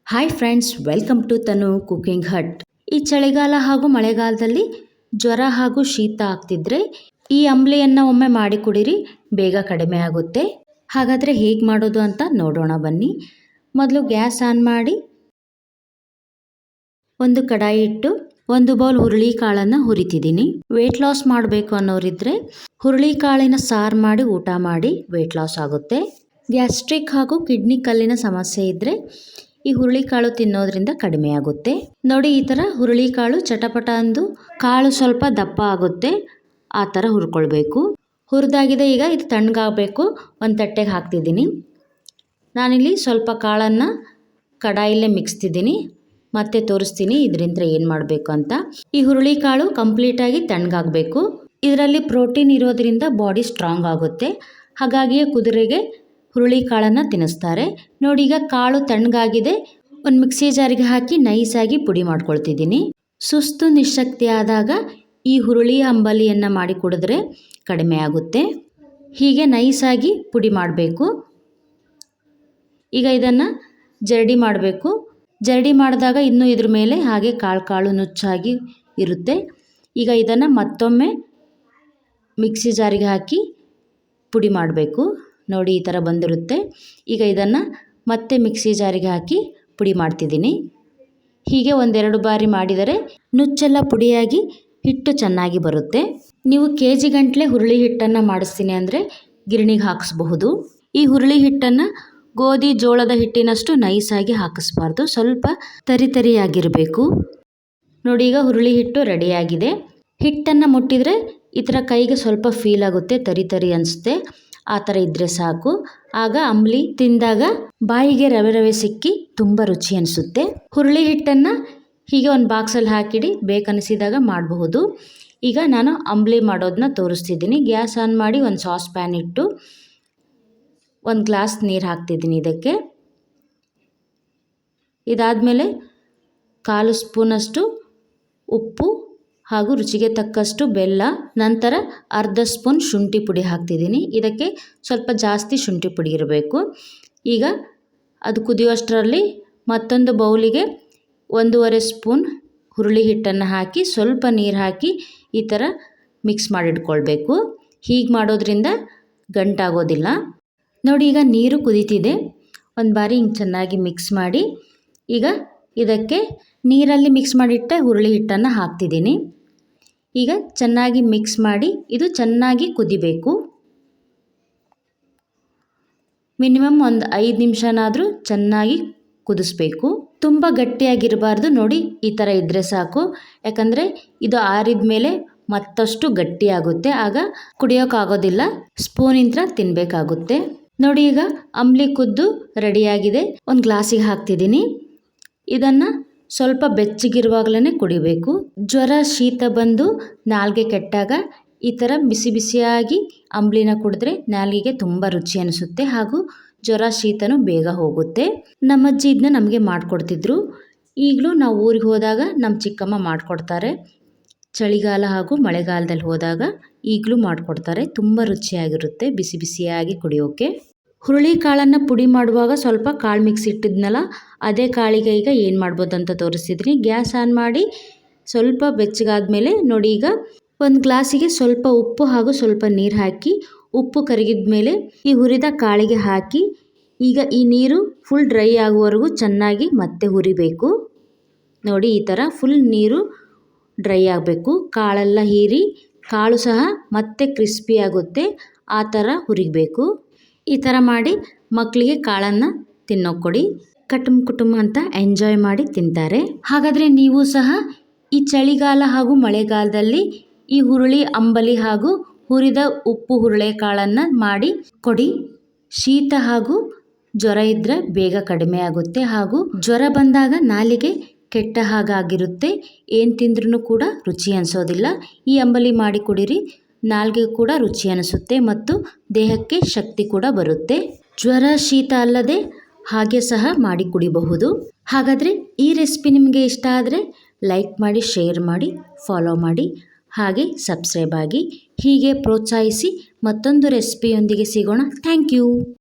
Hi friends, welcome to Tanu cooking hut. ಈ ಚಳಿಗಾಲ ಹಾಗೂ ಮಳೆಗಾಲದಲ್ಲಿ ಜ್ವರ ಹಾಗೂ ಶೀತ ಆಗ್ತಿದ್ರೆ ಈ ಅಂಬ್ಲಿಯನ್ನು ಒಮ್ಮೆ ಮಾಡಿ ಕುಡಿರಿ, ಬೇಗ ಕಡಿಮೆ ಆಗುತ್ತೆ. ಹಾಗಾದರೆ ಹೇಗೆ ಮಾಡೋದು ಅಂತ ನೋಡೋಣ ಬನ್ನಿ. ಮೊದಲು ಗ್ಯಾಸ್ ಆನ್ ಮಾಡಿ ಒಂದು ಕಡಾಯಿ ಇಟ್ಟು 1 ಬೌಲ್ ಹುರುಳಿ ಕಾಳನ್ನು ಹುರಿತಿದ್ದೀನಿ. ವೆಯ್ಟ್ ಲಾಸ್ ಮಾಡಬೇಕು ಅನ್ನೋರಿದ್ರೆ ಹುರುಳಿ ಕಾಳಿನ ಸಾರು ಮಾಡಿ ಊಟ ಮಾಡಿ ವೆಯ್ಟ್ ಲಾಸ್ ಆಗುತ್ತೆ. ಗ್ಯಾಸ್ಟ್ರಿಕ್ ಹಾಗೂ ಕಿಡ್ನಿ ಕಲ್ಲಿನ ಸಮಸ್ಯೆ ಇದ್ದರೆ ಈ ಹುರುಳಿಕಾಳು ತಿನ್ನೋದ್ರಿಂದ ಕಡಿಮೆ ಆಗುತ್ತೆ. ನೋಡಿ, ಈ ಥರ ಹುರುಳಿಕಾಳು ಚಟಪಟ ಅಂದು ಕಾಳು ಸ್ವಲ್ಪ ದಪ್ಪ ಆಗುತ್ತೆ, ಆ ಥರ ಹುರ್ಕೊಳ್ಬೇಕು. ಹುರಿದಾಗಿದೆ. ಈಗ ಇದು ತಣ್ಣಗಾಗಬೇಕು. ಒಂದು ತಟ್ಟೆಗೆ ಹಾಕ್ತಿದ್ದೀನಿ. ನಾನಿಲ್ಲಿ ಸ್ವಲ್ಪ ಕಾಳನ್ನು ಕಡಾಯಲ್ಲೇ ಮಿಕ್ಸ್ತಿದ್ದೀನಿ, ಮತ್ತೆ ತೋರಿಸ್ತೀನಿ ಇದರಿಂದ ಏನು ಮಾಡಬೇಕು ಅಂತ. ಈ ಹುರುಳಿಕಾಳು ಕಂಪ್ಲೀಟಾಗಿ ತಣ್ಣಗಾಗಬೇಕು. ಇದರಲ್ಲಿ ಪ್ರೋಟೀನ್ ಇರೋದ್ರಿಂದ ಬಾಡಿ ಸ್ಟ್ರಾಂಗ್ ಆಗುತ್ತೆ. ಹಾಗಾಗಿಯೇ ಕುದುರೆಗೆ ಹುರುಳಿ ಕಾಳನ್ನು ತಿನ್ನಿಸ್ತಾರೆ. ನೋಡಿ, ಈಗ ಕಾಳು ತಣ್ಣಗಾಗಿದೆ. ಒಂದು ಮಿಕ್ಸಿ ಜಾರಿಗೆ ಹಾಕಿ ನೈಸಾಗಿ ಪುಡಿ ಮಾಡ್ಕೊಳ್ತಿದ್ದೀನಿ. ಸುಸ್ತು ನಿಶಕ್ತಿ ಆದಾಗ ಈ ಹುರುಳಿ ಅಂಬಲಿಯನ್ನು ಮಾಡಿ ಕುಡಿದ್ರೆ ಕಡಿಮೆ ಆಗುತ್ತೆ. ಹೀಗೆ ನೈಸಾಗಿ ಪುಡಿ ಮಾಡಬೇಕು. ಈಗ ಇದನ್ನು ಜರಡಿ ಮಾಡಬೇಕು. ಜರಡಿ ಮಾಡಿದಾಗ ಇನ್ನೂ ಇದ್ರ ಮೇಲೆ ಹಾಗೆ ಕಾಳು ನುಚ್ಚಾಗಿ ಇರುತ್ತೆ. ಈಗ ಇದನ್ನು ಮತ್ತೊಮ್ಮೆ ಮಿಕ್ಸಿ ಜಾರಿಗೆ ಹಾಕಿ ಪುಡಿ ಮಾಡಬೇಕು. ನೋಡಿ, ಈ ಥರ ಬಂದಿರುತ್ತೆ. ಈಗ ಇದನ್ನು ಮತ್ತೆ ಮಿಕ್ಸಿ ಜಾರಿಗೆ ಹಾಕಿ ಪುಡಿ ಮಾಡ್ತಿದ್ದೀನಿ. ಹೀಗೆ 1-2 ಬಾರಿ ಮಾಡಿದರೆ ನುಚ್ಚೆಲ್ಲ ಪುಡಿಯಾಗಿ ಹಿಟ್ಟು ಚೆನ್ನಾಗಿ ಬರುತ್ತೆ. ನೀವು KG ಗಂಟಲೆ ಹುರುಳಿ ಹಿಟ್ಟನ್ನು ಮಾಡಿಸ್ತೀನಿ ಅಂದರೆ ಗಿರಣಿಗೆ ಹಾಕಿಸ್ಬಹುದು. ಈ ಹುರುಳಿ ಹಿಟ್ಟನ್ನು ಗೋಧಿ ಜೋಳದ ಹಿಟ್ಟಿನಷ್ಟು ನೈಸಾಗಿ ಹಾಕಿಸ್ಬಾರ್ದು, ಸ್ವಲ್ಪ ತರಿಯಾಗಿರಬೇಕು. ನೋಡಿ, ಈಗ ಹುರುಳಿ ಹಿಟ್ಟು ರೆಡಿಯಾಗಿದೆ. ಹಿಟ್ಟನ್ನು ಮುಟ್ಟಿದರೆ ಈ ಥರ ಕೈಗೆ ಸ್ವಲ್ಪ ಫೀಲ್ ಆಗುತ್ತೆ, ತರಿ ಅನಿಸುತ್ತೆ. ಆ ಥರ ಇದ್ದರೆ ಸಾಕು. ಆಗ ಅಂಬ್ಲಿ ತಿಂದಾಗ ಬಾಯಿಗೆ ರವೆ ಸಿಕ್ಕಿ ತುಂಬ ರುಚಿ ಅನಿಸುತ್ತೆ. ಹುರುಳಿ ಹಿಟ್ಟನ್ನು ಹೀಗೆ ಒಂದು ಬಾಕ್ಸಲ್ಲಿ ಹಾಕಿಡಿ, ಬೇಕನ್ನಿಸಿದಾಗ ಮಾಡಬಹುದು. ಈಗ ನಾನು ಅಂಬ್ಲಿ ಮಾಡೋದನ್ನ ತೋರಿಸ್ತಿದ್ದೀನಿ. ಗ್ಯಾಸ್ ಆನ್ ಮಾಡಿ ಒಂದು ಸಾಸ್ ಪ್ಯಾನ್ ಇಟ್ಟು 1 ಗ್ಲಾಸ್ ನೀರು ಹಾಕ್ತಿದ್ದೀನಿ ಇದಕ್ಕೆ. ಇದಾದಮೇಲೆ 1/4 ಸ್ಪೂನಷ್ಟು ಉಪ್ಪು ಹಾಗೂ ರುಚಿಗೆ ತಕ್ಕಷ್ಟು ಬೆಲ್ಲ, ನಂತರ 1/2 ಸ್ಪೂನ್ ಶುಂಠಿ ಪುಡಿ ಹಾಕ್ತಿದ್ದೀನಿ. ಇದಕ್ಕೆ ಸ್ವಲ್ಪ ಜಾಸ್ತಿ ಶುಂಠಿ ಪುಡಿ ಇರಬೇಕು. ಈಗ ಅದು ಕುದಿಯುವಷ್ಟರಲ್ಲಿ ಮತ್ತೊಂದು ಬೌಲಿಗೆ 1.5 ಸ್ಪೂನ್ ಹುರುಳಿ ಹಿಟ್ಟನ್ನು ಹಾಕಿ ಸ್ವಲ್ಪ ನೀರು ಹಾಕಿ ಈ ಥರ ಮಿಕ್ಸ್ ಮಾಡಿಟ್ಕೊಳ್ಬೇಕು. ಹೀಗೆ ಮಾಡೋದ್ರಿಂದ ಗಂಟಾಗೋದಿಲ್ಲ. ನೋಡಿ, ಈಗ ನೀರು ಕುದೀತಿದೆ. ಒಂದು ಬಾರಿ ಹಿಂಗೆ ಚೆನ್ನಾಗಿ ಮಿಕ್ಸ್ ಮಾಡಿ ಈಗ ಇದಕ್ಕೆ ನೀರಲ್ಲಿ ಮಿಕ್ಸ್ ಮಾಡಿಟ್ಟ ಹುರುಳಿ ಹಿಟ್ಟನ್ನು ಹಾಕ್ತಿದ್ದೀನಿ. ಈಗ ಚೆನ್ನಾಗಿ ಮಿಕ್ಸ್ ಮಾಡಿ ಇದು ಚೆನ್ನಾಗಿ ಕುದಿಬೇಕು. ಮಿನಿಮಮ್ ಒಂದು 5 ನಿಮಿಷನಾದರೂ ಚೆನ್ನಾಗಿ ಕುದಿಸ್ಬೇಕು. ತುಂಬ ಗಟ್ಟಿಯಾಗಿರಬಾರ್ದು. ನೋಡಿ, ಈ ಥರ ಇದ್ದರೆ ಸಾಕು. ಯಾಕಂದರೆ ಇದು ಆರಿದ ಮೇಲೆ ಮತ್ತಷ್ಟು ಗಟ್ಟಿಯಾಗುತ್ತೆ, ಆಗ ಕುಡಿಯೋಕ್ಕಾಗೋದಿಲ್ಲ, ಸ್ಪೂನಿಂದ ತಿನ್ನಬೇಕಾಗುತ್ತೆ. ನೋಡಿ, ಈಗ ಅಂಬ್ಲಿ ಕುದ್ದು ರೆಡಿಯಾಗಿದೆ. ಒಂದು ಗ್ಲಾಸಿಗೆ ಹಾಕ್ತಿದ್ದೀನಿ. ಇದನ್ನು ಸ್ವಲ್ಪ ಬೆಚ್ಚಗಿರುವಾಗಲೇ ಕುಡಿಬೇಕು. ಜ್ವರ ಶೀತ ಬಂದು ನಾಲಿಗೆ ಕೆಟ್ಟಾಗ ಈ ಥರ ಬಿಸಿಯಾಗಿ ಅಂಬ್ಲಿನ ಕುಡಿದ್ರೆ ನಾಲಿಗೆಗೆ ತುಂಬ ರುಚಿ ಅನಿಸುತ್ತೆ ಹಾಗೂ ಜ್ವರ ಶೀತನೂ ಬೇಗ ಹೋಗುತ್ತೆ. ನಮ್ಮಜ್ಜಿ ಇದನ್ನ ನಮಗೆ ಮಾಡಿಕೊಡ್ತಿದ್ರು. ಈಗಲೂ ನಾವು ಊರಿಗೆ ಹೋದಾಗ ನಮ್ಮ ಚಿಕ್ಕಮ್ಮ ಮಾಡಿಕೊಡ್ತಾರೆ. ಚಳಿಗಾಲ ಹಾಗೂ ಮಳೆಗಾಲದಲ್ಲಿ ಹೋದಾಗ ಈಗಲೂ ಮಾಡಿಕೊಡ್ತಾರೆ. ತುಂಬ ರುಚಿಯಾಗಿರುತ್ತೆ ಬಿಸಿಯಾಗಿ ಕುಡಿಯೋಕ್ಕೆ. ಹುರುಳಿ ಕಾಳನ್ನು ಪುಡಿ ಮಾಡುವಾಗ ಸ್ವಲ್ಪ ಕಾಳು ಮಿಕ್ಸ್ ಇಟ್ಟಿದ್ನಲ್ಲ, ಅದೇ ಕಾಳಿಗೆ ಈಗ ಏನು ಮಾಡ್ಬೋದು ಅಂತ ತೋರಿಸ್ತಿದ್ದೀನಿ. ಗ್ಯಾಸ್ ಆನ್ ಮಾಡಿ ಸ್ವಲ್ಪ ಬೆಚ್ಚಗಾದ್ಮೇಲೆ ನೋಡಿ, ಈಗ ಒಂದು ಗ್ಲಾಸಿಗೆ ಸ್ವಲ್ಪ ಉಪ್ಪು ಹಾಗೂ ಸ್ವಲ್ಪ ನೀರು ಹಾಕಿ ಉಪ್ಪು ಕರಗಿದ ಮೇಲೆ ಈ ಹುರಿದ ಕಾಳಿಗೆ ಹಾಕಿ ಈಗ ಈ ನೀರು ಫುಲ್ ಡ್ರೈ ಆಗುವವರೆಗೂ ಚೆನ್ನಾಗಿ ಮತ್ತೆ ಹುರಿಬೇಕು. ನೋಡಿ, ಈ ಥರ ಫುಲ್ ನೀರು ಡ್ರೈ ಆಗಬೇಕು. ಕಾಳೆಲ್ಲ ಹೀರಿ ಕಾಳು ಸಹ ಮತ್ತೆ ಕ್ರಿಸ್ಪಿ ಆಗುತ್ತೆ, ಆ ಥರ ಹುರಿಬೇಕು. ಈ ಥರ ಮಾಡಿ ಮಕ್ಕಳಿಗೆ ಕಾಳನ್ನು ತಿನ್ನೋಕೆ ಕೊಡಿ. ಕುಟುಂಬ ಅಂತ ಎಂಜಾಯ್ ಮಾಡಿ ತಿಂತಾರೆ. ಹಾಗಾದರೆ ನೀವು ಸಹ ಈ ಚಳಿಗಾಲ ಹಾಗೂ ಮಳೆಗಾಲದಲ್ಲಿ ಈ ಹುರುಳಿ ಅಂಬಲಿ ಹಾಗೂ ಹುರಿದ ಉಪ್ಪು ಹುರುಳೆಕಾಳನ್ನು ಮಾಡಿ ಕೊಡಿ. ಶೀತ ಹಾಗೂ ಜ್ವರ ಇದ್ದರೆ ಬೇಗ ಕಡಿಮೆ ಆಗುತ್ತೆ ಹಾಗೂ ಜ್ವರ ಬಂದಾಗ ನಾಲಿಗೆ ಕೆಟ್ಟ ಹಾಗಾಗಿರುತ್ತೆ. ಏನು ತಿಂದ್ರೂ ಕೂಡ ರುಚಿ ಅನಿಸೋದಿಲ್ಲ. ಈ ಅಂಬಲಿ ಮಾಡಿ ಕುಡಿರಿ, ನಾಲ್ಗೆ ಕೂಡ ರುಚಿ ಅನಿಸುತ್ತೆ ಮತ್ತು ದೇಹಕ್ಕೆ ಶಕ್ತಿ ಕೂಡ ಬರುತ್ತೆ. ಜ್ವರ ಶೀತ ಅಲ್ಲದೆ ಹಾಗೆ ಸಹ ಮಾಡಿ ಕುಡಿಬಹುದು. ಹಾಗಾದರೆ ಈ ರೆಸಿಪಿ ನಿಮಗೆ ಇಷ್ಟ ಆದರೆ ಲೈಕ್ ಮಾಡಿ, ಶೇರ್ ಮಾಡಿ, ಫಾಲೋ ಮಾಡಿ, ಹಾಗೆ ಸಬ್ಸ್ಕ್ರೈಬ್ ಆಗಿ. ಹೀಗೆ ಪ್ರೋತ್ಸಾಹಿಸಿ. ಮತ್ತೊಂದು ರೆಸಿಪಿಯೊಂದಿಗೆ ಸಿಗೋಣ. Thank you.